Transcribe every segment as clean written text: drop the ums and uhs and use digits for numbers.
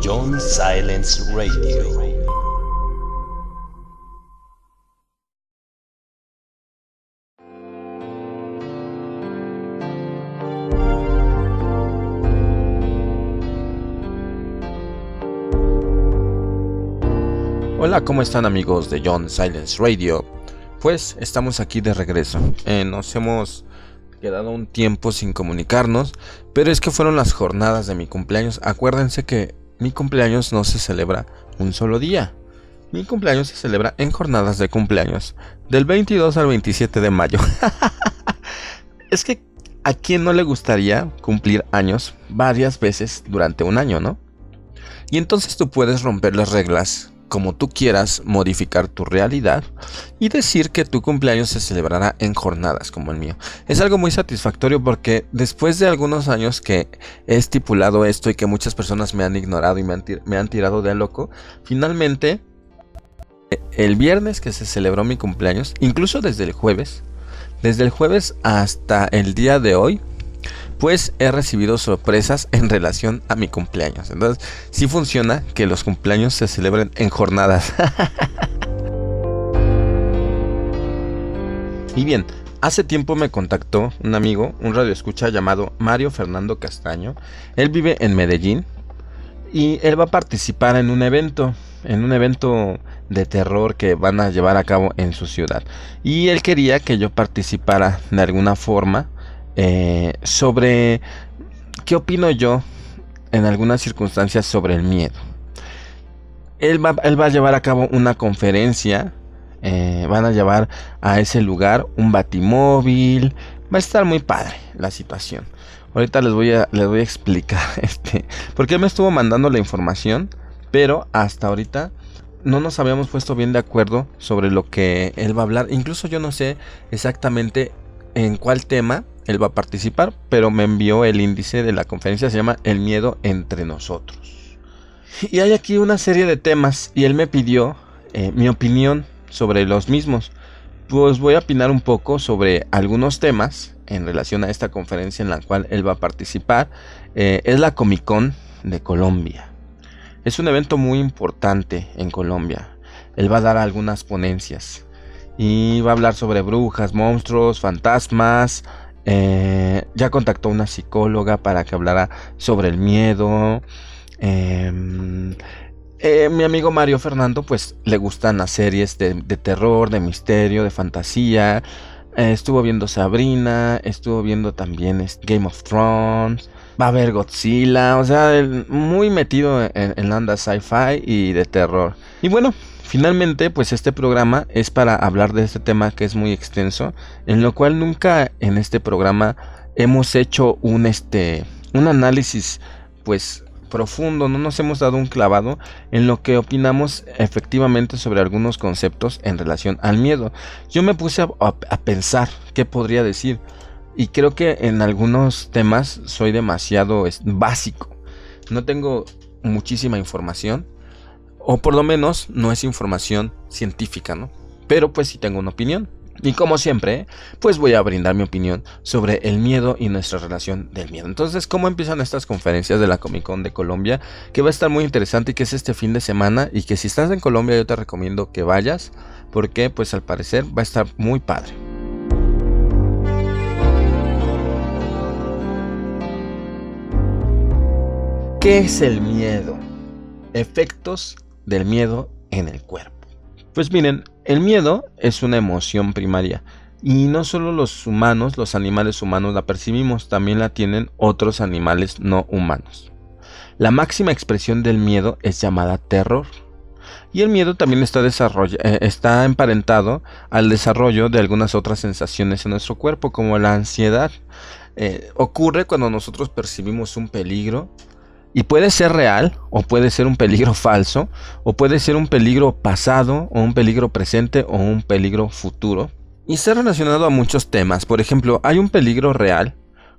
John Silence Radio. Hola, ¿cómo están amigos de John Silence Radio? Pues estamos aquí de regreso. Nos hemos quedado un tiempo sin comunicarnos, pero es que fueron las jornadas de mi cumpleaños. Acuérdense que mi cumpleaños no se celebra un solo día. Mi cumpleaños se celebra en jornadas de cumpleaños, del 22 al 27 de mayo. Es que a quién no le gustaría cumplir años varias veces durante un año, ¿no? Y entonces tú puedes romper las reglas como tú quieras, modificar tu realidad y decir que tu cumpleaños se celebrará en jornadas como el mío. Es algo muy satisfactorio porque después de algunos años que he estipulado esto y que muchas personas me han ignorado y me han tirado de loco, finalmente el viernes que se celebró mi cumpleaños, incluso desde el jueves hasta el día de hoy, pues he recibido sorpresas en relación a mi cumpleaños. Entonces, sí funciona que los cumpleaños se celebren en jornadas. Y bien, hace tiempo me contactó un amigo, un radioescucha llamado Mario Fernando Castaño. Él vive en Medellín y él va a participar en un evento de terror que van a llevar a cabo en su ciudad. Y él quería que yo participara de alguna forma sobre qué opino yo en algunas circunstancias sobre el miedo. Él va a llevar a cabo una conferencia, van a llevar a ese lugar un batimóvil, va a estar muy padre la situación. Ahorita les voy a explicar porque él me estuvo mandando la información, pero hasta ahorita no nos habíamos puesto bien de acuerdo sobre lo que él va a hablar. Incluso yo no sé exactamente en cuál tema él va a participar, pero me envió el índice de la conferencia. Se llama El miedo entre nosotros. Y hay aquí una serie de temas y él me pidió mi opinión sobre los mismos. Pues voy a opinar un poco sobre algunos temas en relación a esta conferencia en la cual él va a participar. Es la Comic Con de Colombia. Es un evento muy importante en Colombia. Él va a dar algunas ponencias y va a hablar sobre brujas, monstruos, fantasmas. Ya contactó a una psicóloga para que hablara sobre el miedo. Mi amigo Mario Fernando pues le gustan las series de terror, de misterio, de fantasía. Estuvo viendo Sabrina, estuvo viendo también Game of Thrones. Va a ver Godzilla, o sea, muy metido en la onda sci-fi y de terror. Y bueno, finalmente, pues este programa es para hablar de este tema que es muy extenso, en lo cual nunca en este programa hemos hecho un análisis pues profundo, no nos hemos dado un clavado en lo que opinamos efectivamente sobre algunos conceptos en relación al miedo. Yo me puse a pensar qué podría decir y creo que en algunos temas soy demasiado básico, no tengo muchísima información. O por lo menos no es información científica, ¿no? Pero pues sí tengo una opinión. Y como siempre, pues voy a brindar mi opinión sobre el miedo y nuestra relación del miedo. Entonces, ¿cómo empiezan estas conferencias de la Comic Con de Colombia? Que va a estar muy interesante y que es este fin de semana. Y que si estás en Colombia yo te recomiendo que vayas, porque pues al parecer va a estar muy padre. ¿Qué es el miedo? Efectos del miedo en el cuerpo. Pues miren, el miedo es una emoción primaria y no solo los humanos, los animales humanos la percibimos, también la tienen otros animales no humanos. La máxima expresión del miedo es llamada terror. Y el miedo también está emparentado al desarrollo de algunas otras sensaciones en nuestro cuerpo, como la ansiedad. Ocurre cuando nosotros percibimos un peligro. Y puede ser real, o puede ser un peligro falso, o puede ser un peligro pasado, o un peligro presente, o un peligro futuro. Y está relacionado a muchos temas. Por ejemplo, hay un peligro real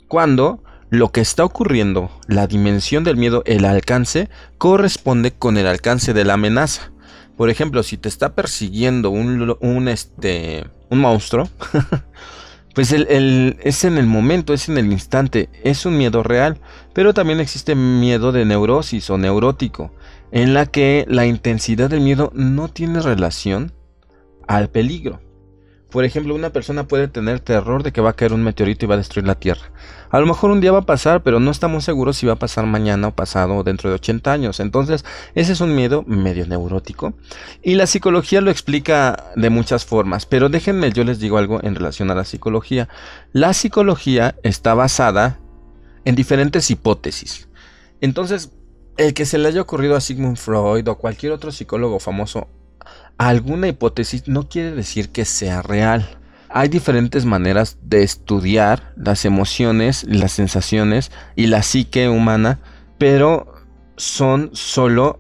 cuando lo que está ocurriendo, la dimensión del miedo, el alcance, corresponde con el alcance de la amenaza. Por ejemplo, si te está persiguiendo un monstruo, pues es en el momento, es en el instante, es un miedo real, pero también existe miedo de neurosis o neurótico, en la que la intensidad del miedo no tiene relación al peligro. Por ejemplo, una persona puede tener terror de que va a caer un meteorito y va a destruir la Tierra. A lo mejor un día va a pasar, pero no estamos seguros si va a pasar mañana o pasado o dentro de 80 años. Entonces, ese es un miedo medio neurótico. Y la psicología lo explica de muchas formas. Pero déjenme, yo les digo algo en relación a la psicología. La psicología está basada en diferentes hipótesis. Entonces, el que se le haya ocurrido a Sigmund Freud o cualquier otro psicólogo famoso alguna hipótesis no quiere decir que sea real. Hay diferentes maneras de estudiar las emociones, las sensaciones y la psique humana, pero son solo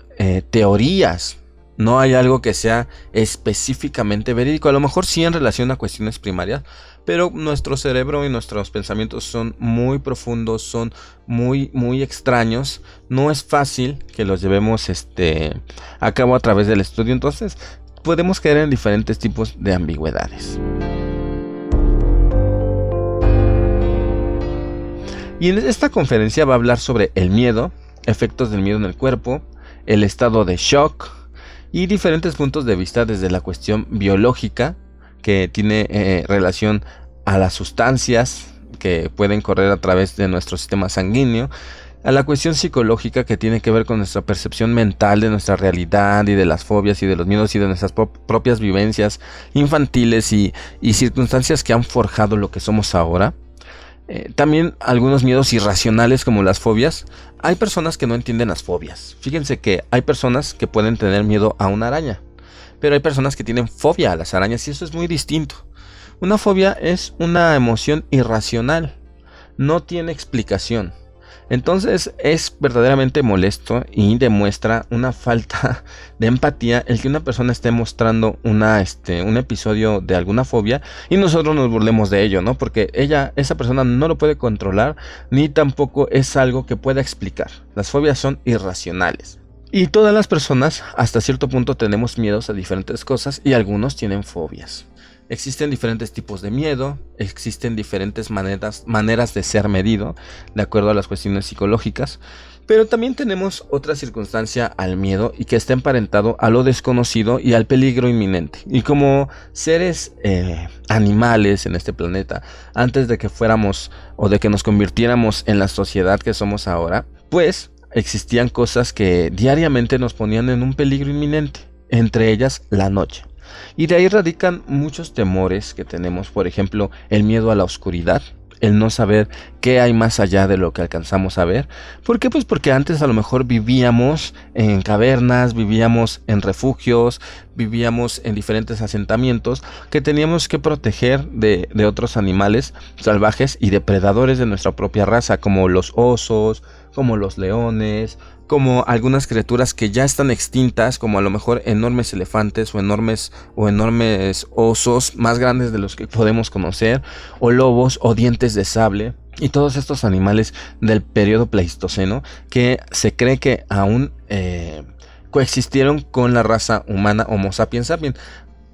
teorías. No hay algo que sea específicamente verídico. A lo mejor sí en relación a cuestiones primarias, pero nuestro cerebro y nuestros pensamientos son muy profundos, son muy extraños. No es fácil que los llevemos a cabo a través del estudio. Entonces podemos caer en diferentes tipos de ambigüedades. Y en esta conferencia va a hablar sobre el miedo, efectos del miedo en el cuerpo, el estado de shock y diferentes puntos de vista desde la cuestión biológica que tiene relación a las sustancias que pueden correr a través de nuestro sistema sanguíneo, a la cuestión psicológica que tiene que ver con nuestra percepción mental de nuestra realidad y de las fobias y de los miedos y de nuestras propias vivencias infantiles y circunstancias que han forjado lo que somos ahora. También algunos miedos irracionales como las fobias. Hay personas que no entienden las fobias. Fíjense que hay personas que pueden tener miedo a una araña, pero hay personas que tienen fobia a las arañas y eso es muy distinto. Una fobia es una emoción irracional, no tiene explicación. Entonces es verdaderamente molesto y demuestra una falta de empatía el que una persona esté mostrando un episodio de alguna fobia y nosotros nos burlemos de ello, ¿no? Porque esa persona no lo puede controlar ni tampoco es algo que pueda explicar. Las fobias son irracionales. Y todas las personas hasta cierto punto tenemos miedos a diferentes cosas y algunos tienen fobias. Existen diferentes tipos de miedo, existen diferentes maneras de ser medido, de acuerdo a las cuestiones psicológicas, pero también tenemos otra circunstancia al miedo y que está emparentado a lo desconocido y al peligro inminente. Y como seres animales en este planeta, antes de que fuéramos o de que nos convirtiéramos en la sociedad que somos ahora, pues existían cosas que diariamente nos ponían en un peligro inminente, entre ellas la noche. Y de ahí radican muchos temores que tenemos, por ejemplo, el miedo a la oscuridad, el no saber qué hay más allá de lo que alcanzamos a ver. ¿Por qué? Pues porque antes a lo mejor vivíamos en cavernas, vivíamos en refugios, vivíamos en diferentes asentamientos que teníamos que proteger de otros animales salvajes y depredadores de nuestra propia raza, como los osos, como los leones, como algunas criaturas que ya están extintas, como a lo mejor enormes elefantes o enormes osos más grandes de los que podemos conocer, o lobos o dientes de sable, y todos estos animales del periodo pleistoceno que se cree que aún coexistieron con la raza humana Homo sapiens sapiens.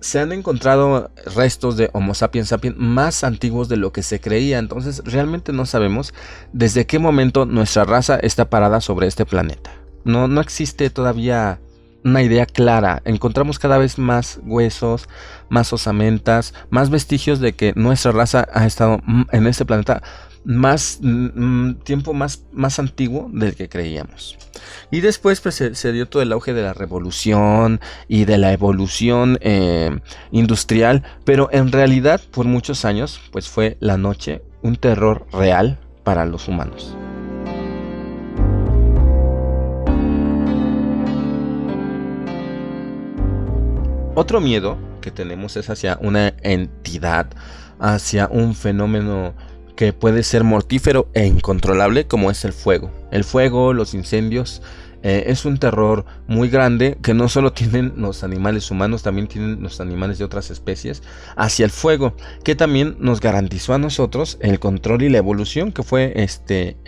Se han encontrado restos de Homo sapiens sapiens más antiguos de lo que se creía, entonces realmente no sabemos desde qué momento nuestra raza está parada sobre este planeta. No existe todavía una idea clara. Encontramos cada vez más huesos, más osamentas, más vestigios de que nuestra raza ha estado en este planeta más tiempo más antiguo del que creíamos. Y después pues, se dio todo el auge de la revolución y de la evolución industrial, pero en realidad por muchos años pues fue la noche un terror real para los humanos. Otro miedo que tenemos es hacia una entidad, hacia un fenómeno que puede ser mortífero e incontrolable, como es el fuego. El fuego, los incendios, Es un terror muy grande que no solo tienen los animales humanos, también tienen los animales de otras especies hacia el fuego, que también nos garantizó a nosotros el control y la evolución, que fue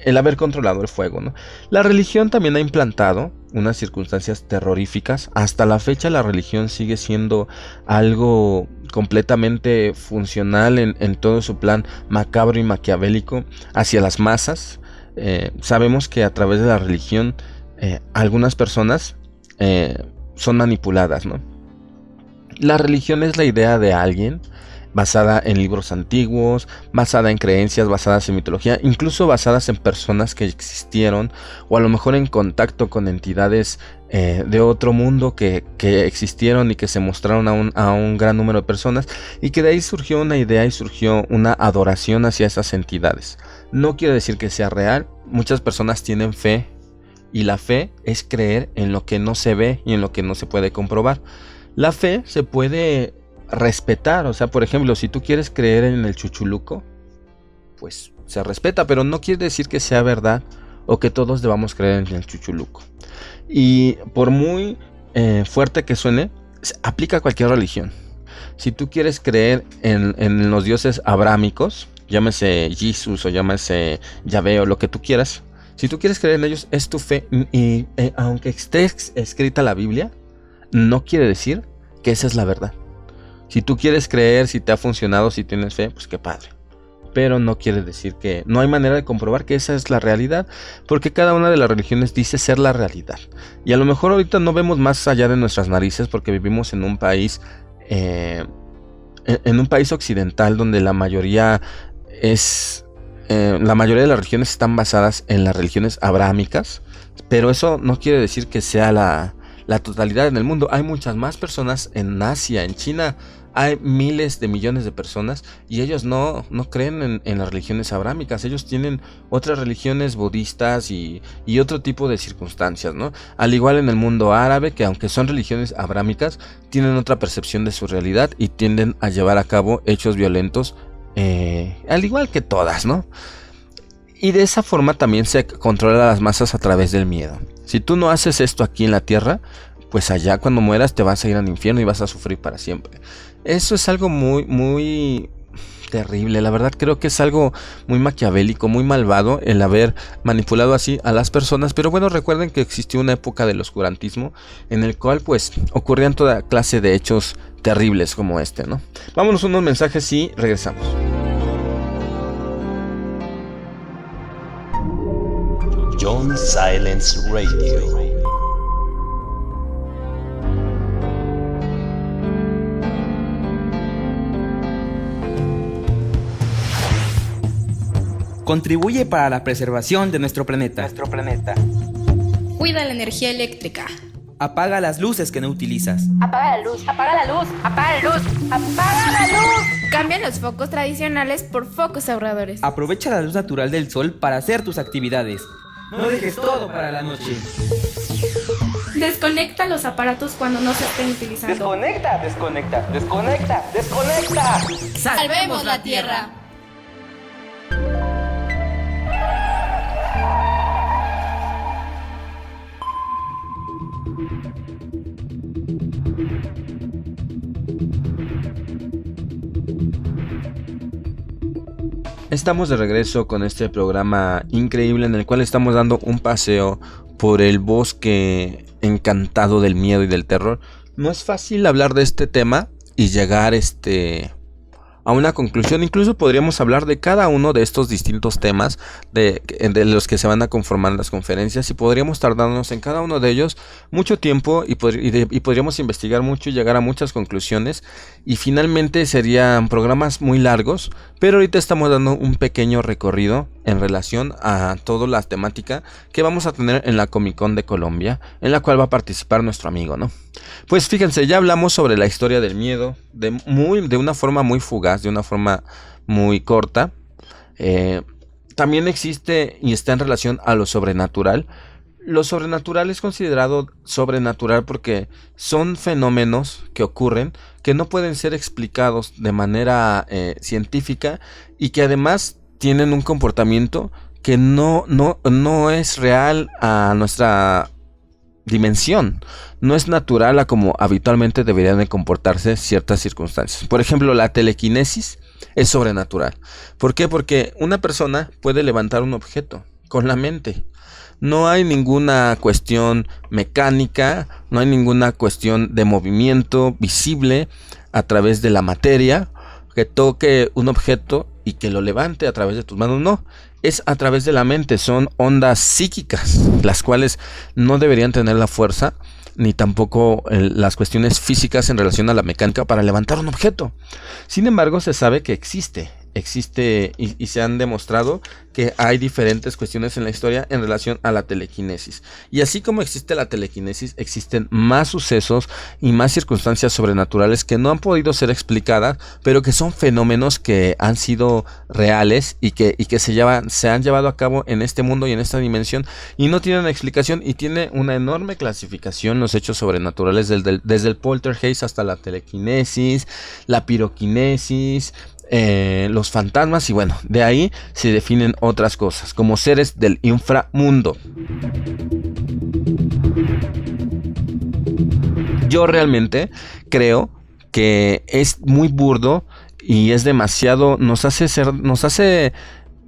el haber controlado el fuego, ¿no? La religión también ha implantado unas circunstancias terroríficas. Hasta la fecha la religión sigue siendo algo completamente funcional en todo su plan macabro y maquiavélico hacia las masas. Sabemos que a través de la religión algunas personas son manipuladas, ¿no? La religión es la idea de alguien basada en libros antiguos, basada en creencias, basadas en mitología, incluso basadas en personas que existieron, o a lo mejor en contacto con entidades de otro mundo que existieron y que se mostraron a un gran número de personas, y que de ahí surgió una idea y surgió una adoración hacia esas entidades. No quiere decir que sea real. Muchas personas tienen fe, y la fe es creer en lo que no se ve y en lo que no se puede comprobar. La fe se puede respetar, o sea, por ejemplo, si tú quieres creer en el Chuchuluco, pues se respeta, pero no quiere decir que sea verdad o que todos debamos creer en el Chuchuluco. Y por muy fuerte que suene, se aplica a cualquier religión. Si tú quieres creer en los dioses abrámicos, llámese Jesús o llámese Yahvé o lo que tú quieras, si tú quieres creer en ellos, es tu fe, y aunque esté escrita la Biblia, no quiere decir que esa es la verdad. Si tú quieres creer, si te ha funcionado, si tienes fe, pues qué padre. Pero no quiere decir que no hay manera de comprobar que esa es la realidad, porque cada una de las religiones dice ser la realidad. Y a lo mejor ahorita no vemos más allá de nuestras narices porque vivimos en un país occidental donde la mayoría de las religiones están basadas en las religiones abrámicas, pero eso no quiere decir que sea la totalidad en el mundo. Hay muchas más personas en Asia, en China, hay miles de millones de personas y ellos no creen en las religiones abrámicas. Ellos tienen otras religiones budistas y otro tipo de circunstancias, ¿no? Al igual en el mundo árabe, que aunque son religiones abrámicas, tienen otra percepción de su realidad y tienden a llevar a cabo hechos violentos, al igual que todas, ¿no? Y de esa forma también se controla a las masas a través del miedo. Si tú no haces esto aquí en la tierra, pues allá cuando mueras te vas a ir al infierno y vas a sufrir para siempre. Eso es algo muy, muy terrible. La verdad creo que es algo muy maquiavélico, muy malvado el haber manipulado así a las personas. Pero bueno, recuerden que existió una época del oscurantismo en el cual pues ocurrían toda clase de hechos terribles como este, ¿no? Vámonos unos mensajes y regresamos. John Silence Radio. Contribuye para la preservación de nuestro planeta. Cuida la energía eléctrica. Apaga las luces que no utilizas. Apaga la luz, apaga la luz, apaga la luz, apaga la luz. Cambia los focos tradicionales por focos ahorradores. Aprovecha la luz natural del sol para hacer tus actividades. No dejes todo para la noche. Desconecta los aparatos cuando no se estén utilizando. Desconecta. ¡Salvemos la Tierra! Estamos de regreso con este programa increíble en el cual estamos dando un paseo por el bosque encantado del miedo y del terror. No es fácil hablar de este tema y llegar a una conclusión. Incluso podríamos hablar de cada uno de estos distintos temas de los que se van a conformar las conferencias, y podríamos tardarnos en cada uno de ellos mucho tiempo y podríamos investigar mucho y llegar a muchas conclusiones, y finalmente serían programas muy largos, pero ahorita estamos dando un pequeño recorrido en relación a toda la temática que vamos a tener en la Comic Con de Colombia, en la cual va a participar nuestro amigo, ¿no? Pues fíjense, ya hablamos sobre la historia del miedo de una forma muy fugaz, de una forma muy corta. También existe y está en relación a lo sobrenatural. Lo sobrenatural es considerado sobrenatural porque son fenómenos que ocurren que no pueden ser explicados de manera científica, y que además tienen un comportamiento que no es real a dimensión. No es natural a como habitualmente deberían de comportarse ciertas circunstancias. Por ejemplo, la telequinesis es sobrenatural. ¿Por qué? Porque una persona puede levantar un objeto con la mente. No hay ninguna cuestión mecánica, no hay ninguna cuestión de movimiento visible a través de la materia que toque un objeto y que lo levante a través de tus manos. No, es a través de la mente. Son ondas psíquicas, las cuales no deberían tener la fuerza ni tampoco las cuestiones físicas en relación a la mecánica para levantar un objeto. Sin embargo, se sabe que existe y se han demostrado que hay diferentes cuestiones en la historia en relación a la telequinesis. Y así como existe la telequinesis, existen más sucesos y más circunstancias sobrenaturales que no han podido ser explicadas, pero que son fenómenos que han sido reales y que se han llevado a cabo en este mundo y en esta dimensión y no tienen explicación, y tiene una enorme clasificación los hechos sobrenaturales desde el poltergeist hasta la telequinesis, la piroquinesis, los fantasmas, y bueno, de ahí se definen otras cosas como seres del inframundo. Yo realmente creo que es muy burdo y es demasiado, nos hace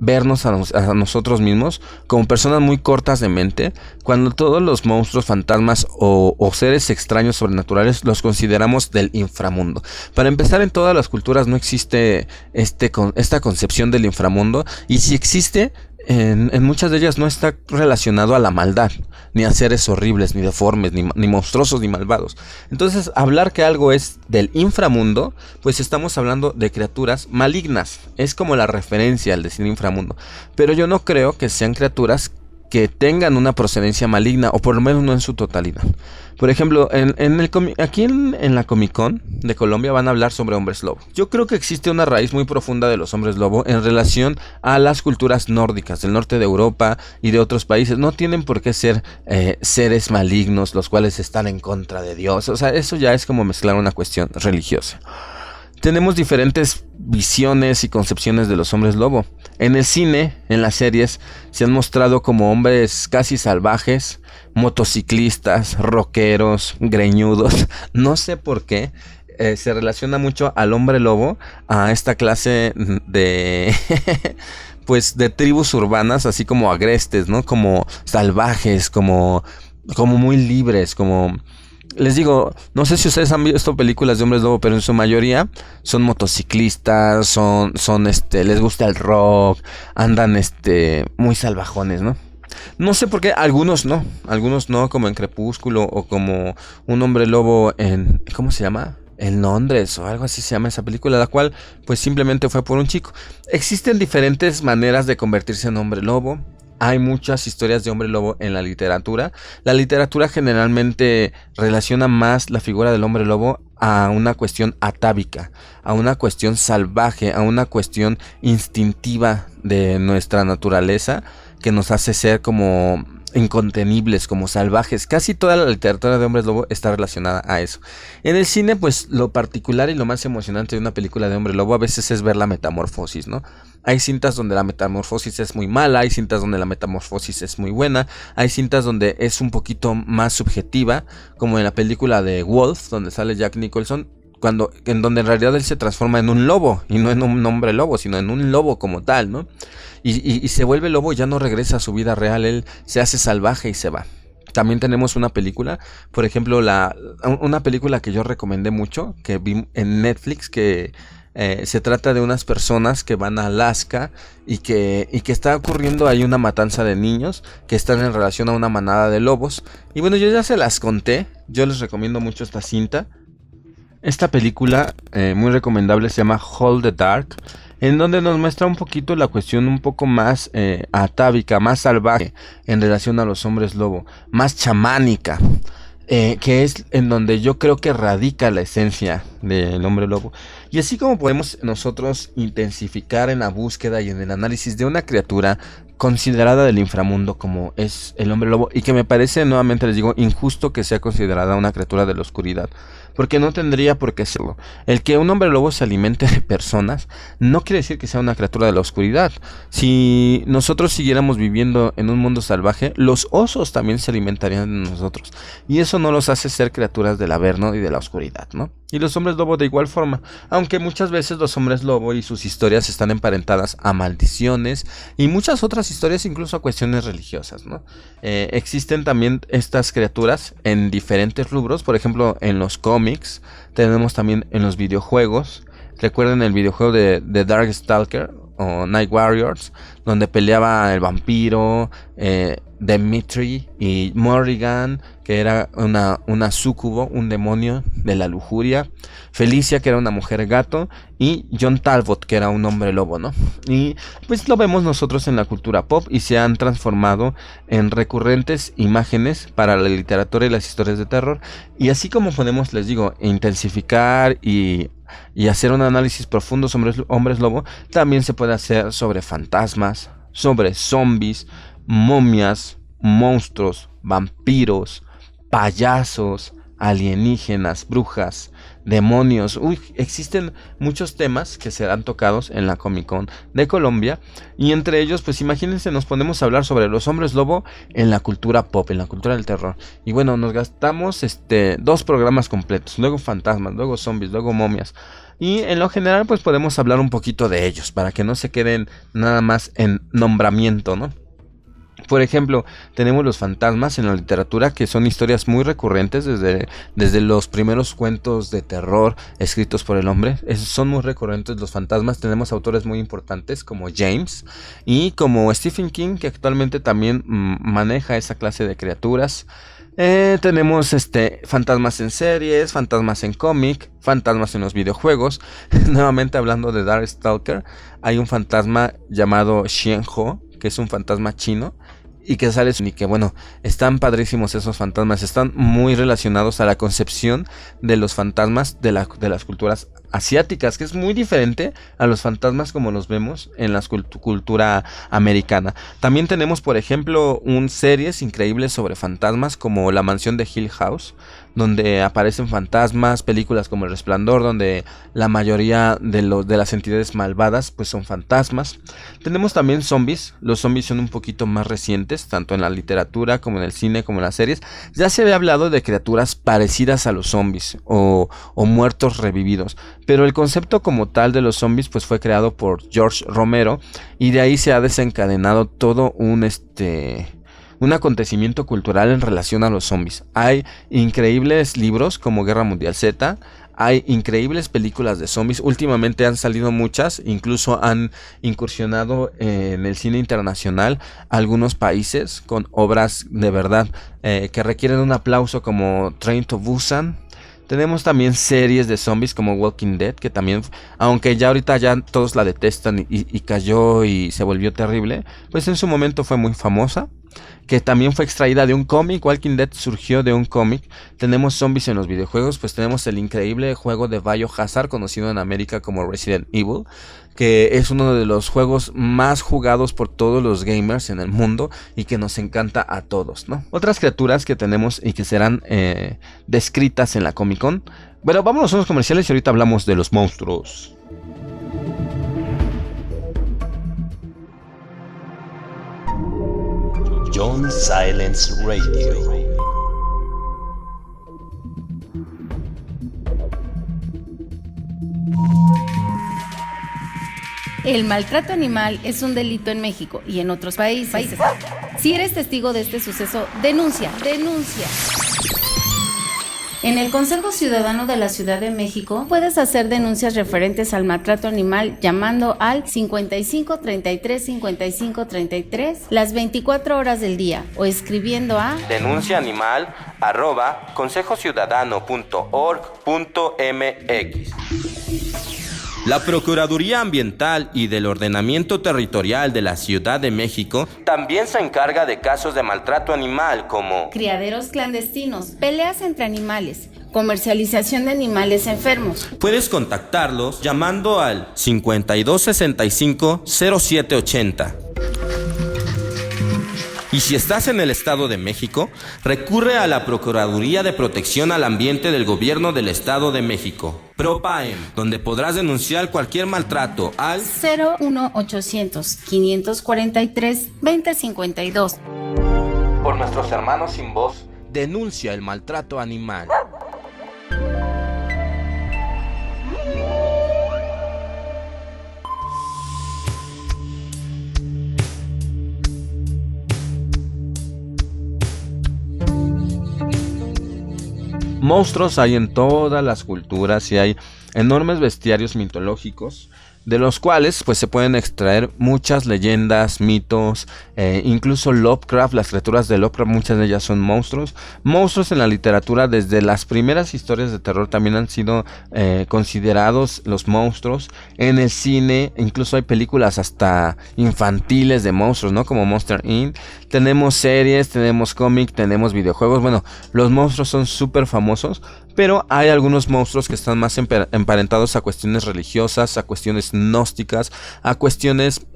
vernos a nosotros mismos como personas muy cortas de mente, cuando todos los monstruos, fantasmas o seres extraños sobrenaturales los consideramos del inframundo. Para empezar, en todas las culturas no existe esta concepción del inframundo, y si existe, en muchas de ellas no está relacionado a la maldad, ni a seres horribles, ni deformes, ni monstruosos, ni malvados. Entonces, hablar que algo es del inframundo, pues estamos hablando de criaturas malignas. Es como la referencia al decir inframundo. Pero yo no creo que sean criaturas que tengan una procedencia maligna, o por lo menos no en su totalidad. Por ejemplo, aquí en la Comic Con de Colombia van a hablar sobre hombres lobo. Yo creo que existe una raíz muy profunda de los hombres lobo en relación a las culturas nórdicas del norte de Europa y de otros países. No tienen por qué ser seres malignos los cuales están en contra de Dios. O sea, eso ya es como mezclar una cuestión religiosa. Tenemos diferentes visiones y concepciones de los hombres lobo. En el cine, en las series, se han mostrado como hombres casi salvajes, motociclistas, rockeros, greñudos. No sé por qué se relaciona mucho al hombre lobo a esta clase de pues de tribus urbanas, así como agrestes, ¿no? Como salvajes, como muy libres, como... Les digo, no sé si ustedes han visto películas de hombres lobo, pero en su mayoría son motociclistas, les gusta el rock, andan muy salvajones, ¿no? No sé por qué, algunos no, como en Crepúsculo, o como un hombre lobo en, ¿cómo se llama? En Londres o algo así se llama esa película, la cual pues simplemente fue por un chico. Existen diferentes maneras de convertirse en hombre lobo. Hay muchas historias de hombre lobo en la literatura. La literatura generalmente relaciona más la figura del hombre lobo a una cuestión atávica, a una cuestión salvaje, a una cuestión instintiva de nuestra naturaleza, que nos hace ser como incontenibles, como salvajes. Casi toda la literatura de hombres lobo está relacionada a eso. En el cine, pues lo particular y lo más emocionante de una película de hombre lobo a veces es ver la metamorfosis, ¿no? Hay cintas donde la metamorfosis es muy mala, hay cintas donde la metamorfosis es muy buena, hay cintas donde es un poquito más subjetiva, como en la película de Wolf, donde sale Jack Nicholson, en donde en realidad él se transforma en un lobo, y no en un hombre lobo, sino en un lobo como tal, ¿no? Y se vuelve lobo y ya no regresa a su vida real, él se hace salvaje y se va. También tenemos una película, por ejemplo, una película que yo recomendé mucho, que vi en Netflix, que se trata de unas personas que van a Alaska y que está ocurriendo ahí una matanza de niños que están en relación a una manada de lobos. Y bueno, yo ya se las conté, yo les recomiendo mucho esta cinta. Esta película muy recomendable se llama Hold the Dark, en donde nos muestra un poquito la cuestión un poco más atávica, más salvaje en relación a los hombres lobo, más chamánica, que es en donde yo creo que radica la esencia del hombre lobo. Y así como podemos nosotros intensificar en la búsqueda y en el análisis de una criatura considerada del inframundo como es el hombre lobo, y que me parece, nuevamente les digo, injusto que sea considerada una criatura de la oscuridad, porque no tendría por qué serlo. El que un hombre lobo se alimente de personas no quiere decir que sea una criatura de la oscuridad. Si nosotros siguiéramos viviendo en un mundo salvaje, los osos también se alimentarían de nosotros, y eso no los hace ser criaturas del averno y de la oscuridad, ¿no? Y los hombres lobo de igual forma, aunque muchas veces los hombres lobo y sus historias están emparentadas a maldiciones y muchas otras historias, incluso a cuestiones religiosas, ¿no? Existen también estas criaturas en diferentes rubros, por ejemplo en los cómics, tenemos también en los videojuegos. Recuerden el videojuego de Darkstalker o Night Warriors, donde peleaba el vampiro, Dimitri y Morrigan, que era una súcubo, un demonio de la lujuria, Felicia, que era una mujer gato, y John Talbot, que era un hombre lobo, ¿no? Y pues lo vemos nosotros en la cultura pop y se han transformado en recurrentes imágenes para la literatura y las historias de terror. Y así como podemos, les digo, intensificar y hacer un análisis profundo sobre hombres lobo, también se puede hacer sobre fantasmas, sobre zombies, momias, monstruos, vampiros, payasos, alienígenas, brujas, demonios. Existen muchos temas que serán tocados en la Comic Con de Colombia, y entre ellos, pues imagínense, nos ponemos a hablar sobre los hombres lobo en la cultura pop, en la cultura del terror. Y bueno, nos gastamos 2 programas completos, luego fantasmas, luego zombies, luego momias. Y en lo general, pues podemos hablar un poquito de ellos, para que no se queden nada más en nombramiento, ¿no? Por ejemplo, tenemos los fantasmas en la literatura, que son historias muy recurrentes desde los primeros cuentos de terror escritos por el hombre. Son muy recurrentes los fantasmas. Tenemos autores muy importantes como James y como Stephen King, que actualmente también maneja esa clase de criaturas. Tenemos fantasmas en series, fantasmas en cómic, fantasmas en los videojuegos. Nuevamente hablando de Darkstalker, hay un fantasma llamado Xianho, que es un fantasma chino y que sale, y que bueno, están padrísimos esos fantasmas, están muy relacionados a la concepción de los fantasmas de las culturas asiáticas, que es muy diferente a los fantasmas como los vemos en la cultura americana. También tenemos, por ejemplo, series increíbles sobre fantasmas como La Mansión de Hill House, donde aparecen fantasmas, películas como El Resplandor, donde la mayoría de las entidades malvadas pues son fantasmas. Tenemos también zombies. Los zombies son un poquito más recientes, tanto en la literatura como en el cine como en las series. Ya se había hablado de criaturas parecidas a los zombies o muertos revividos, pero el concepto como tal de los zombies pues fue creado por George Romero, y de ahí se ha desencadenado todo un acontecimiento cultural en relación a los zombies. Hay increíbles libros como Guerra Mundial Z, hay increíbles películas de zombies. Últimamente han salido muchas, incluso han incursionado en el cine internacional algunos países con obras de verdad que requieren un aplauso, como Train to Busan. Tenemos también series de zombies como Walking Dead, que también, aunque ya ahorita ya todos la detestan y cayó y se volvió terrible, pues en su momento fue muy famosa, que también fue extraída de un cómic. Walking Dead surgió de un cómic. Tenemos zombies en los videojuegos, pues tenemos el increíble juego de Biohazard, conocido en América como Resident Evil, que es uno de los juegos más jugados por todos los gamers en el mundo y que nos encanta a todos, ¿no? Otras criaturas que tenemos y que serán descritas en la Comic Con. Bueno, vámonos a los comerciales y ahorita hablamos de los monstruos. John Silence Radio. El maltrato animal es un delito en México y en otros países. Si eres testigo de este suceso, denuncia. En el Consejo Ciudadano de la Ciudad de México puedes hacer denuncias referentes al maltrato animal llamando al 55 33 55 33 las 24 horas del día o escribiendo a denunciaanimal@consejociudadano.org.mx. La Procuraduría Ambiental y del Ordenamiento Territorial de la Ciudad de México también se encarga de casos de maltrato animal como criaderos clandestinos, peleas entre animales, comercialización de animales enfermos. Puedes contactarlos llamando al 5265-0780. Y si estás en el Estado de México, recurre a la Procuraduría de Protección al Ambiente del Gobierno del Estado de México, PROPAEM, donde podrás denunciar cualquier maltrato al 01800 543 2052. Por nuestros hermanos sin voz, denuncia el maltrato animal. Monstruos hay en todas las culturas y hay enormes bestiarios mitológicos, de los cuales pues se pueden extraer muchas leyendas, mitos, incluso Lovecraft, las criaturas de Lovecraft, muchas de ellas son monstruos. Monstruos en la literatura, desde las primeras historias de terror también han sido considerados los monstruos. En el cine, incluso hay películas hasta infantiles de monstruos, ¿no? Como Monster Inc. Tenemos series, tenemos cómics, tenemos videojuegos. Bueno, los monstruos son súper famosos. Pero hay algunos monstruos que están más emparentados a cuestiones religiosas, a cuestiones gnósticas, a cuestiones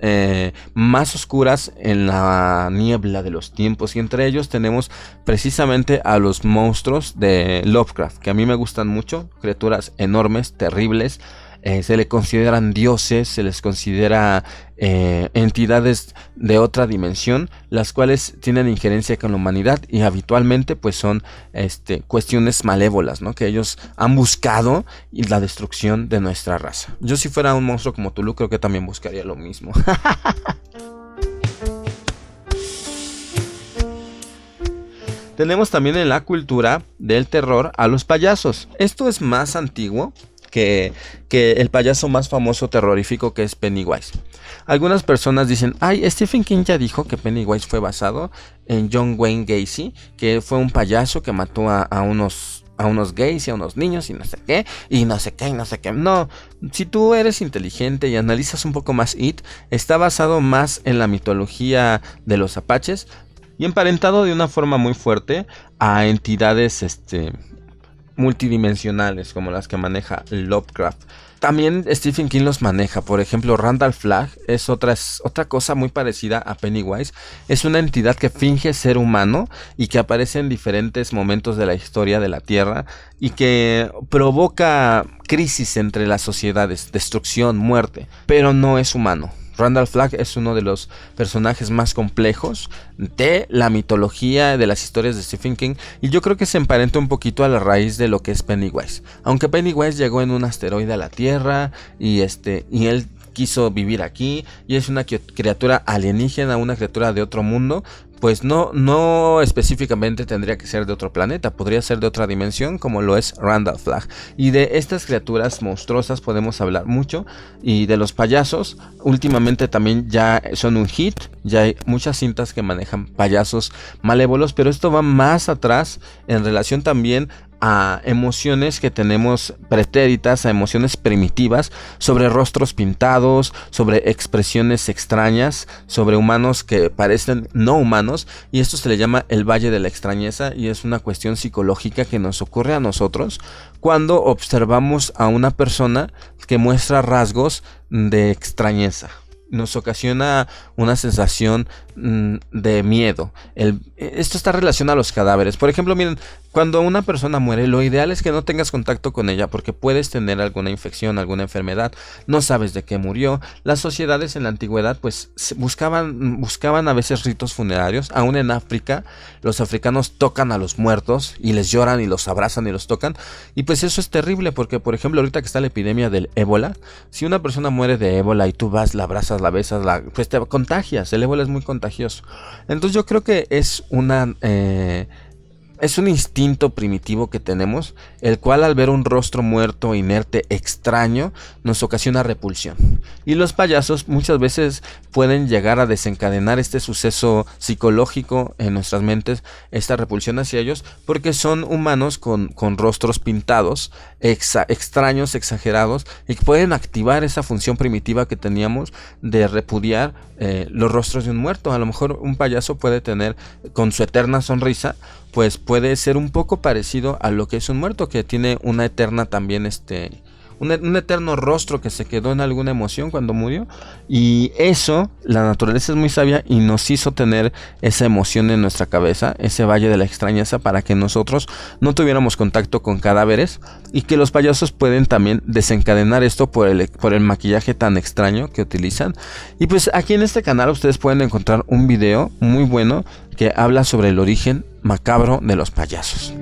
más oscuras en la niebla de los tiempos. Y entre ellos tenemos precisamente a los monstruos de Lovecraft, que a mí me gustan mucho, criaturas enormes, terribles. Se le consideran dioses, se les considera entidades de otra dimensión, las cuales tienen injerencia con la humanidad y habitualmente pues son cuestiones malévolas, ¿no? Que ellos han buscado y la destrucción de nuestra raza. Yo, si fuera un monstruo como Tulu, creo que también buscaría lo mismo. Tenemos también en la cultura del terror a los payasos. Esto es más antiguo que el payaso más famoso terrorífico, que es Pennywise. Algunas personas dicen, ay, Stephen King ya dijo que Pennywise fue basado en John Wayne Gacy, que fue un payaso que mató a unos gays y a unos niños y no sé qué, y no sé qué, y no sé qué. No, si tú eres inteligente y analizas un poco más It, está basado más en la mitología de los apaches y emparentado de una forma muy fuerte a entidades multidimensionales como las que maneja Lovecraft. También Stephen King los maneja. Por ejemplo, Randall Flagg es otra cosa muy parecida a Pennywise. Es una entidad que finge ser humano y que aparece en diferentes momentos de la historia de la Tierra y que provoca crisis entre las sociedades, destrucción, muerte, pero no es humano. Randall Flagg es uno de los personajes más complejos de la mitología, de las historias de Stephen King, y yo creo que se emparenta un poquito a la raíz de lo que es Pennywise. Aunque Pennywise llegó en un asteroide a la Tierra y él quiso vivir aquí y es una criatura alienígena, una criatura de otro mundo, pues no específicamente tendría que ser de otro planeta, podría ser de otra dimensión, como lo es Randall Flagg. Y de estas criaturas monstruosas podemos hablar mucho, y de los payasos últimamente también ya son un hit. Ya hay muchas cintas que manejan payasos malévolos, pero esto va más atrás en relación también a emociones que tenemos pretéritas, a emociones primitivas, sobre rostros pintados, sobre expresiones extrañas, sobre humanos que parecen no humanos, y esto se le llama el Valle de la Extrañeza, y es una cuestión psicológica que nos ocurre a nosotros cuando observamos a una persona que muestra rasgos de extrañeza. Nos ocasiona una sensación de miedo. Esto está relacionado a los cadáveres. Por ejemplo, miren, cuando una persona muere, lo ideal es que no tengas contacto con ella, porque puedes tener alguna infección, alguna enfermedad, no sabes de qué murió. Las sociedades en la antigüedad pues buscaban a veces ritos funerarios. Aún en África, los africanos tocan a los muertos y les lloran y los abrazan y los tocan, y pues eso es terrible, porque por ejemplo ahorita que está la epidemia del ébola, si una persona muere de ébola y tú vas, la abrazas, la besas, pues te contagias. El ébola es muy contagioso. Entonces yo creo que es un instinto primitivo que tenemos, el cual al ver un rostro muerto, inerte, extraño, nos ocasiona repulsión. Y los payasos muchas veces pueden llegar a desencadenar este suceso psicológico en nuestras mentes, esta repulsión hacia ellos, porque son humanos con rostros pintados, extraños, exagerados, y que pueden activar esa función primitiva que teníamos de repudiar los rostros de un muerto. A lo mejor un payaso puede tener, con su eterna sonrisa, pues puede ser un poco parecido a lo que es un muerto, que tiene una eterna también un eterno rostro que se quedó en alguna emoción cuando murió. Y eso, la naturaleza es muy sabia y nos hizo tener esa emoción en nuestra cabeza, ese valle de la extrañeza, para que nosotros no tuviéramos contacto con cadáveres, y que los payasos pueden también desencadenar esto por el maquillaje tan extraño que utilizan. Y pues aquí en este canal ustedes pueden encontrar un video muy bueno que habla sobre el origen macabro de los payasos.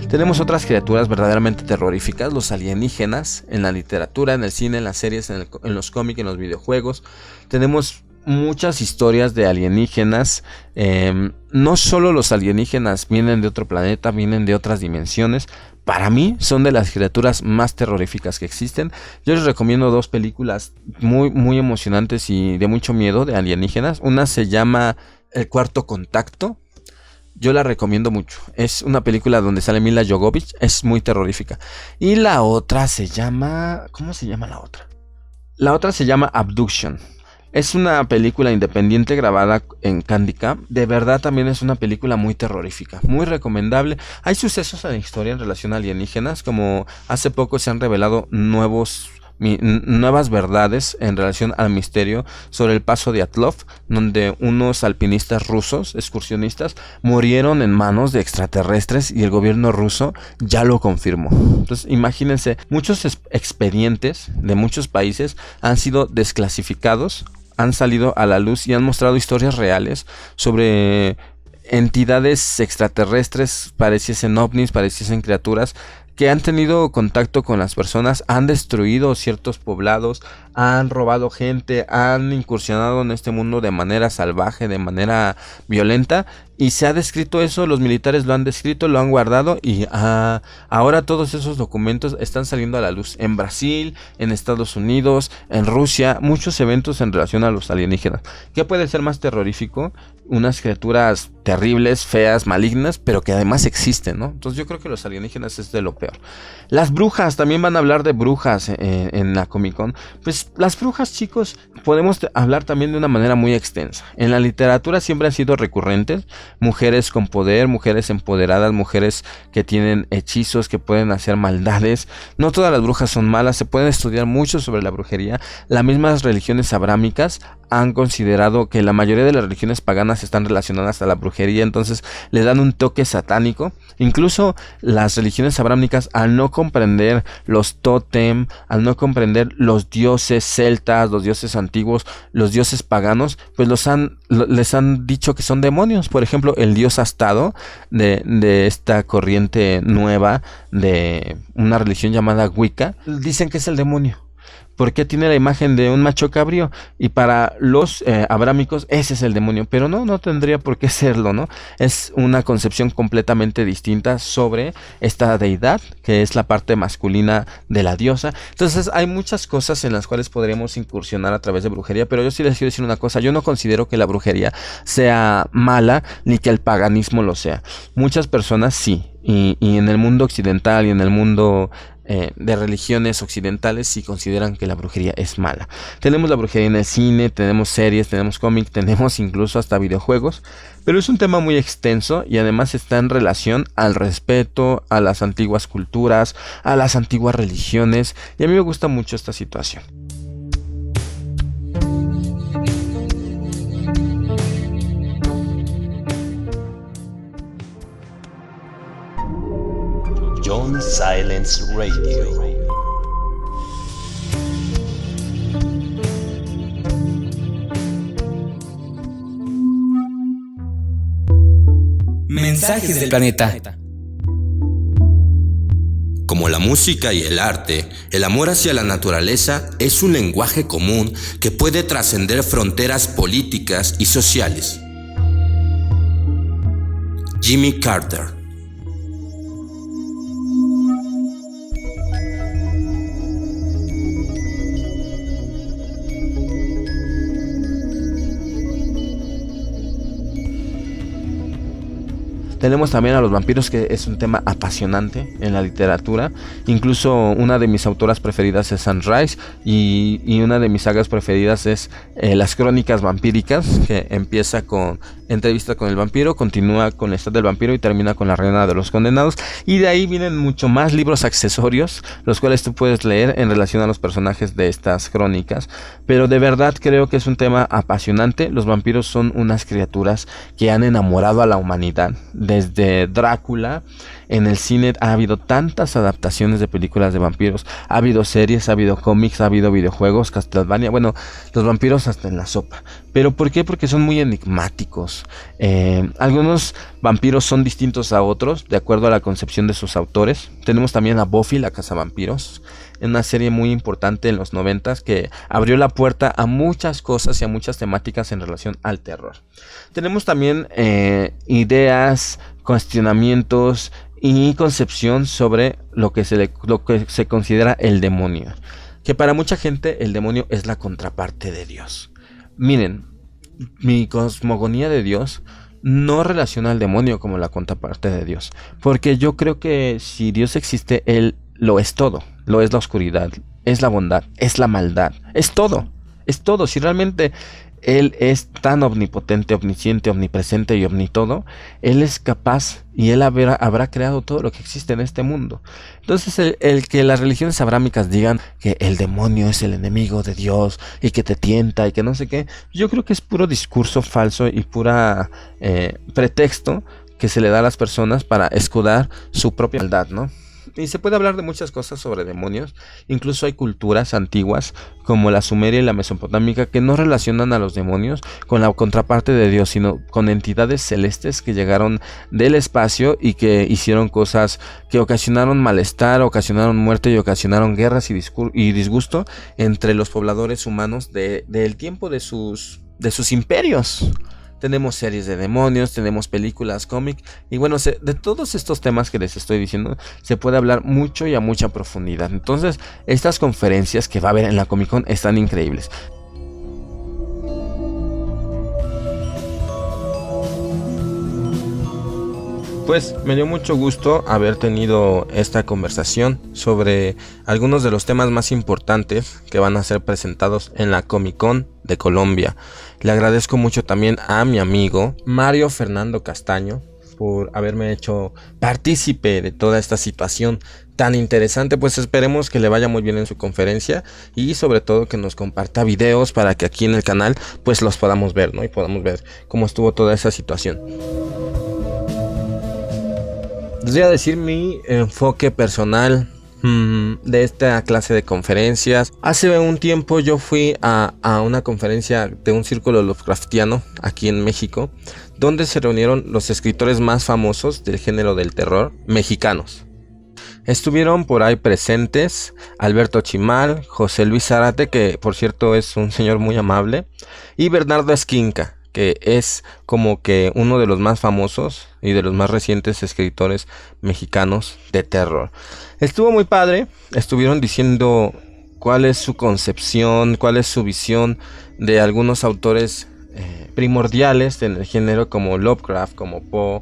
Tenemos otras criaturas verdaderamente terroríficas, los alienígenas, en la literatura, en el cine, en las series, en los cómics, en los videojuegos. Tenemos muchas historias de alienígenas. No solo los alienígenas vienen de otro planeta, vienen de otras dimensiones. Para mí son de las criaturas más terroríficas que existen. Yo les recomiendo dos películas muy, muy emocionantes y de mucho miedo de alienígenas. Una se llama El Cuarto Contacto. Yo la recomiendo mucho. Es una película donde sale Mila Jovovich. Es muy terrorífica. Y la otra se llama... ¿Cómo se llama la otra? La otra se llama Abduction. Es una película independiente grabada en Candicam. De verdad también es una película muy terrorífica, muy recomendable. Hay sucesos en la historia en relación a alienígenas, como hace poco se han revelado nuevas verdades en relación al misterio sobre el paso de Atlov, donde unos alpinistas rusos, excursionistas, murieron en manos de extraterrestres y el gobierno ruso ya lo confirmó. Entonces imagínense, muchos expedientes de muchos países han sido desclasificados, han salido a la luz y han mostrado historias reales sobre entidades extraterrestres, pareciesen ovnis, pareciesen criaturas que han tenido contacto con las personas, han destruido ciertos poblados, han robado gente, han incursionado en este mundo de manera salvaje, de manera violenta, y se ha descrito eso, los militares lo han descrito, lo han guardado, y ahora todos esos documentos están saliendo a la luz en Brasil, en Estados Unidos, en Rusia, muchos eventos en relación a los alienígenas. ¿Qué puede ser más terrorífico? Unas criaturas terribles, feas, malignas, pero que además existen, ¿no? Entonces yo creo que los alienígenas es de lo peor. Las brujas, también van a hablar de brujas en la Comic Con. Pues las brujas, chicos, podemos hablar también de una manera muy extensa. En la literatura siempre han sido recurrentes. Mujeres con poder, mujeres empoderadas, mujeres que tienen hechizos, que pueden hacer maldades. No todas las brujas son malas, se puede estudiar mucho sobre la brujería. Las mismas religiones abrámicas han considerado que la mayoría de las religiones paganas están relacionadas a la brujería, entonces le dan un toque satánico. Incluso las religiones abrámicas, al no comprender los tótem, al no comprender los dioses celtas, los dioses antiguos, los dioses paganos, pues les han dicho que son demonios. Por ejemplo, el dios Astado de esta corriente nueva de una religión llamada Wicca, dicen que es el demonio, porque tiene la imagen de un macho cabrío, y para los abrámicos ese es el demonio, pero no tendría por qué serlo, ¿no? Es una concepción completamente distinta sobre esta deidad, que es la parte masculina de la diosa. Entonces hay muchas cosas en las cuales podríamos incursionar a través de brujería, pero yo sí les quiero decir una cosa: yo no considero que la brujería sea mala, ni que el paganismo lo sea. Muchas personas sí, y en el mundo occidental y en el mundo de religiones occidentales sí consideran que la brujería es mala. Tenemos la brujería en el cine, tenemos series, tenemos cómics, tenemos incluso hasta videojuegos, pero es un tema muy extenso y además está en relación al respeto a las antiguas culturas, a las antiguas religiones, y a mí me gusta mucho esta situación. John Silence Radio. Mensajes del planeta. Como la música y el arte, el amor hacia la naturaleza es un lenguaje común que puede trascender fronteras políticas y sociales. Jimmy Carter. Tenemos también a los vampiros, que es un tema apasionante en la literatura. Incluso una de mis autoras preferidas es Anne Rice, y una de mis sagas preferidas es Las Crónicas Vampíricas, que empieza con Entrevista con el vampiro, continúa con La Edad del vampiro y termina con La Reina de los Condenados. Y de ahí vienen mucho más libros accesorios, los cuales tú puedes leer en relación a los personajes de estas crónicas. Pero de verdad creo que es un tema apasionante. Los vampiros son unas criaturas que han enamorado a la humanidad. Desde Drácula, en el cine ha habido tantas adaptaciones de películas de vampiros, ha habido series, ha habido cómics, ha habido videojuegos, Castlevania, bueno, los vampiros hasta en la sopa. ¿Pero por qué? Porque son muy enigmáticos. Algunos vampiros son distintos a otros, de acuerdo a la concepción de sus autores. Tenemos también a Buffy, la cazavampiros, una serie muy importante en los 90s que abrió la puerta a muchas cosas y a muchas temáticas en relación al terror. Tenemos también ideas, cuestionamientos y concepción sobre lo que se considera el demonio, que para mucha gente el demonio es la contraparte de Dios. Miren, mi cosmogonía de Dios no relaciona al demonio como la contraparte de Dios, porque yo creo que si Dios existe, Él lo es todo. Lo es la oscuridad, es la bondad, es la maldad, es todo. Es todo. Si realmente Él es tan omnipotente, omnisciente, omnipresente y omnitodo, Él es capaz y Él habrá creado todo lo que existe en este mundo. Entonces el que las religiones abrámicas digan que el demonio es el enemigo de Dios y que te tienta y que no sé qué, yo creo que es puro discurso falso y pura pretexto que se le da a las personas para escudar su propia maldad, ¿no? Y se puede hablar de muchas cosas sobre demonios. Incluso hay culturas antiguas como la sumeria y la mesopotámica que no relacionan a los demonios con la contraparte de Dios, sino con entidades celestes que llegaron del espacio y que hicieron cosas que ocasionaron malestar, ocasionaron muerte y ocasionaron guerras y disgusto entre los pobladores humanos del tiempo de sus imperios. Tenemos series de demonios, tenemos películas, cómics, y bueno, de todos estos temas que les estoy diciendo se puede hablar mucho y a mucha profundidad. Entonces, estas conferencias que va a haber en la Comic Con están increíbles. Pues me dio mucho gusto haber tenido esta conversación sobre algunos de los temas más importantes que van a ser presentados en la Comic Con de Colombia. Le agradezco mucho también a mi amigo Mario Fernando Castaño por haberme hecho partícipe de toda esta situación tan interesante. Pues esperemos que le vaya muy bien en su conferencia y sobre todo que nos comparta videos para que aquí en el canal pues los podamos ver, ¿no? Y podamos ver cómo estuvo toda esa situación. Les voy a decir mi enfoque personal de esta clase de conferencias. Hace un tiempo yo fui a una conferencia de un círculo Lovecraftiano aquí en México, donde se reunieron los escritores más famosos del género del terror mexicanos. Estuvieron por ahí presentes Alberto Chimal, José Luis Zárate, que por cierto es un señor muy amable, y Bernardo Esquinca, que es como que uno de los más famosos y de los más recientes escritores mexicanos de terror. Estuvo muy padre, estuvieron diciendo cuál es su concepción, cuál es su visión de algunos autores primordiales en el género como Lovecraft, como Poe,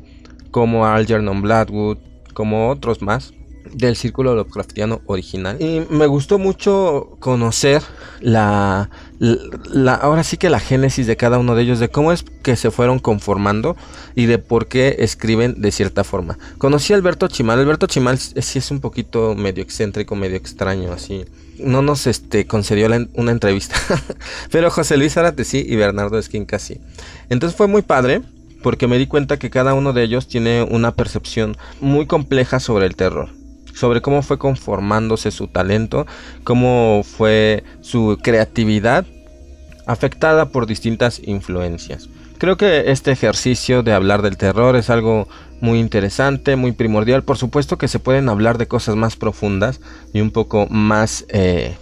como Algernon Blackwood, como otros más del círculo Lovecraftiano original. Y me gustó mucho conocer ahora sí que la génesis de cada uno de ellos, de cómo es que se fueron conformando y de por qué escriben de cierta forma. Conocí a Alberto Chimal. Alberto Chimal sí es un poquito medio excéntrico, medio extraño, así. No nos concedió una entrevista. Pero José Luis Zárate sí y Bernardo Esquinca sí. Entonces fue muy padre, porque me di cuenta que cada uno de ellos tiene una percepción muy compleja sobre el terror, sobre cómo fue conformándose su talento, cómo fue su creatividad afectada por distintas influencias. Creo que este ejercicio de hablar del terror es algo muy interesante, muy primordial. Por supuesto que se pueden hablar de cosas más profundas y un poco más de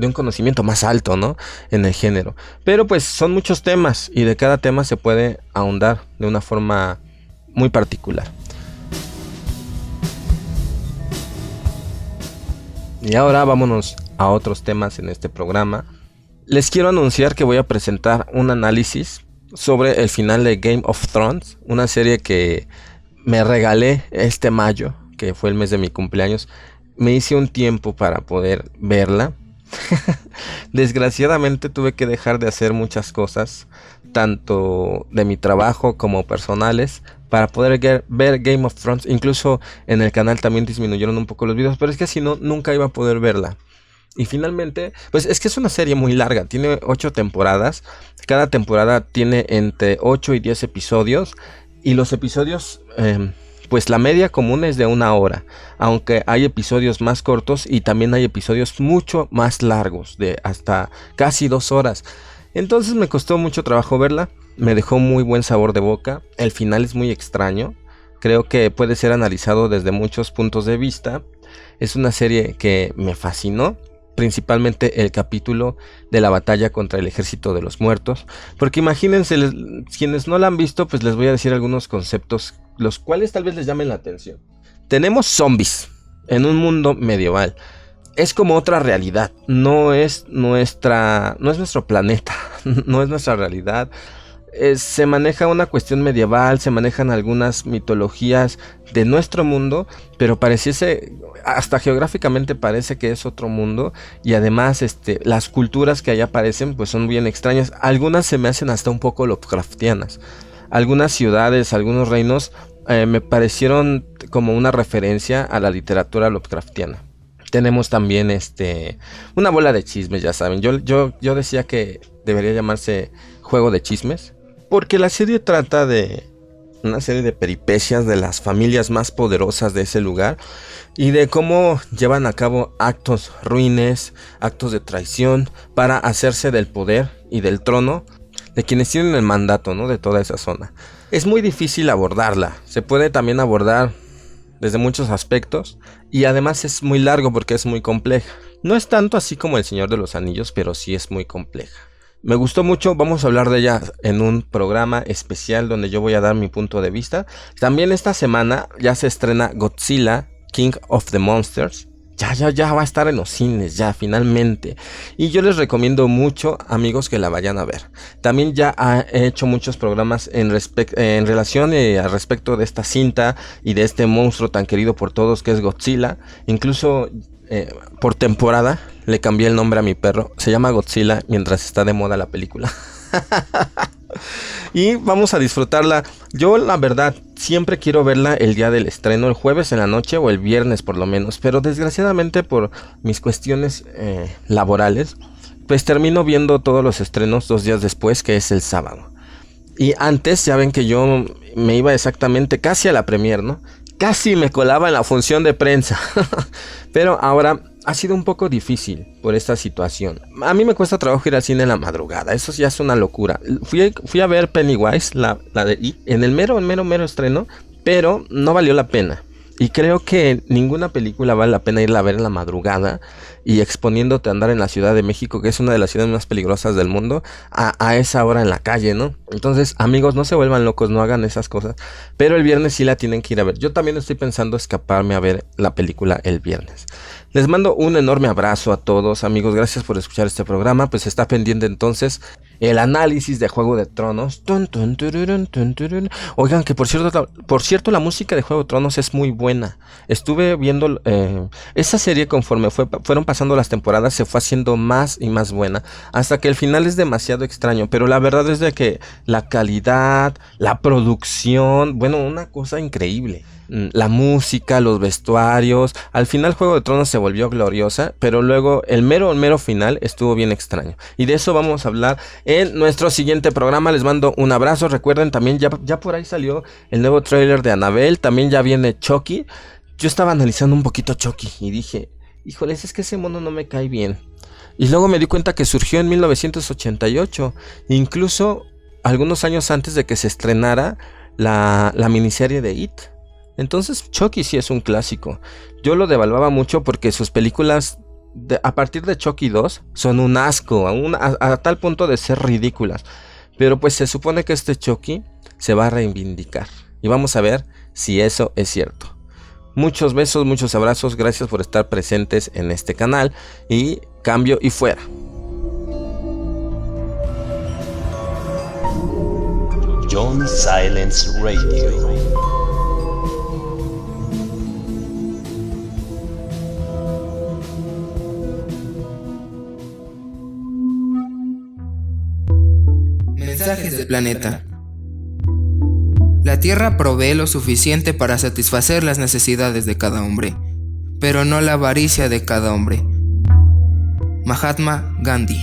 un conocimiento más alto, ¿no? En el género. Pero pues son muchos temas y de cada tema se puede ahondar de una forma muy particular. Y ahora vámonos a otros temas en este programa. Les quiero anunciar que voy a presentar un análisis sobre el final de Game of Thrones, una serie que me regalé este mayo, que fue el mes de mi cumpleaños, me hice un tiempo para poder verla. Desgraciadamente tuve que dejar de hacer muchas cosas, tanto de mi trabajo como personales, para poder ver Game of Thrones. Incluso en el canal también disminuyeron un poco los videos, pero es que si no, nunca iba a poder verla. Y finalmente, pues es que es una serie muy larga, tiene 8 temporadas, cada temporada tiene entre 8 y 10 episodios, y los episodios, pues la media común es de 1 hora, aunque hay episodios más cortos y también hay episodios mucho más largos, de hasta casi 2 horas. Entonces me costó mucho trabajo verla, me dejó muy buen sabor de boca, el final es muy extraño, creo que puede ser analizado desde muchos puntos de vista. Es una serie que me fascinó, principalmente el capítulo de la batalla contra el ejército de los muertos, porque imagínense, quienes no la han visto, pues les voy a decir algunos conceptos, los cuales tal vez les llamen la atención. Tenemos zombies en un mundo medieval, es como otra realidad, no es nuestro planeta, no es nuestra realidad. Se maneja una cuestión medieval, se manejan algunas mitologías de nuestro mundo, pero pareciese, hasta geográficamente parece que es otro mundo, y además las culturas que allá aparecen pues son bien extrañas, algunas se me hacen hasta un poco Lovecraftianas, algunas ciudades, algunos reinos me parecieron como una referencia a la literatura Lovecraftiana. Tenemos también una bola de chismes, ya saben, yo decía que debería llamarse Juego de Chismes, porque la serie trata de una serie de peripecias de las familias más poderosas de ese lugar y de cómo llevan a cabo actos ruines, actos de traición para hacerse del poder y del trono de quienes tienen el mandato, ¿no?, de toda esa zona. Es muy difícil abordarla, se puede también abordar desde muchos aspectos y además es muy largo porque es muy compleja. No es tanto así como El Señor de los Anillos, pero sí es muy compleja. Me gustó mucho, vamos a hablar de ella en un programa especial donde yo voy a dar mi punto de vista. También esta semana ya se estrena Godzilla, King of the Monsters. Ya va a estar en los cines, ya finalmente. Y yo les recomiendo mucho, amigos, que la vayan a ver. También ya he hecho muchos programas en relación al respecto de esta cinta y de este monstruo tan querido por todos que es Godzilla. Incluso por temporada le cambié el nombre a mi perro. Se llama Godzilla mientras está de moda la película. Y vamos a disfrutarla. Yo la verdad siempre quiero verla el día del estreno, el jueves en la noche o el viernes por lo menos, pero desgraciadamente por mis cuestiones laborales pues termino viendo todos los estrenos 2 días después, que es el sábado. Y antes ya ven que yo me iba exactamente casi a la premier, ¿no? Casi me colaba en la función de prensa. Pero ahora ha sido un poco difícil por esta situación. A mí me cuesta trabajo ir al cine en la madrugada. Eso ya es una locura. Fui a ver Pennywise, la de It, en el mero estreno, pero no valió la pena. Y creo que ninguna película vale la pena irla a ver en la madrugada y exponiéndote a andar en la Ciudad de México, que es una de las ciudades más peligrosas del mundo, a esa hora en la calle, ¿no? Entonces, amigos, no se vuelvan locos, no hagan esas cosas. Pero el viernes sí la tienen que ir a ver. Yo también estoy pensando escaparme a ver la película el viernes. Les mando un enorme abrazo a todos, amigos. Gracias por escuchar este programa. Pues está pendiente entonces el análisis de Juego de Tronos. Oigan, que por cierto la música de Juego de Tronos es muy buena. Estuve viendo esa serie conforme fueron pasando las temporadas, se fue haciendo más y más buena, hasta que el final es demasiado extraño. Pero la verdad es de que la calidad, la producción, bueno, una cosa increíble. La música, los vestuarios. Al final Juego de Tronos se volvió gloriosa, pero luego el mero final estuvo bien extraño. Y de eso vamos a hablar en nuestro siguiente programa. Les mando un abrazo. Recuerden también, ya por ahí salió el nuevo tráiler de Annabelle. También ya viene Chucky. Yo estaba analizando un poquito Chucky y dije, híjoles, es que ese mono no me cae bien. Y luego me di cuenta que surgió en 1988, incluso algunos años antes de que se estrenara la miniserie de It. Entonces Chucky sí es un clásico. Yo lo devaluaba mucho porque sus películas a partir de Chucky 2 son un asco, a tal punto de ser ridículas. Pero pues se supone que este Chucky se va a reivindicar. Y vamos a ver si eso es cierto. Muchos besos, muchos abrazos. Gracias por estar presentes en este canal. Y cambio y fuera. John Silence Radio. Mensajes del planeta. La Tierra provee lo suficiente para satisfacer las necesidades de cada hombre, pero no la avaricia de cada hombre. Mahatma Gandhi.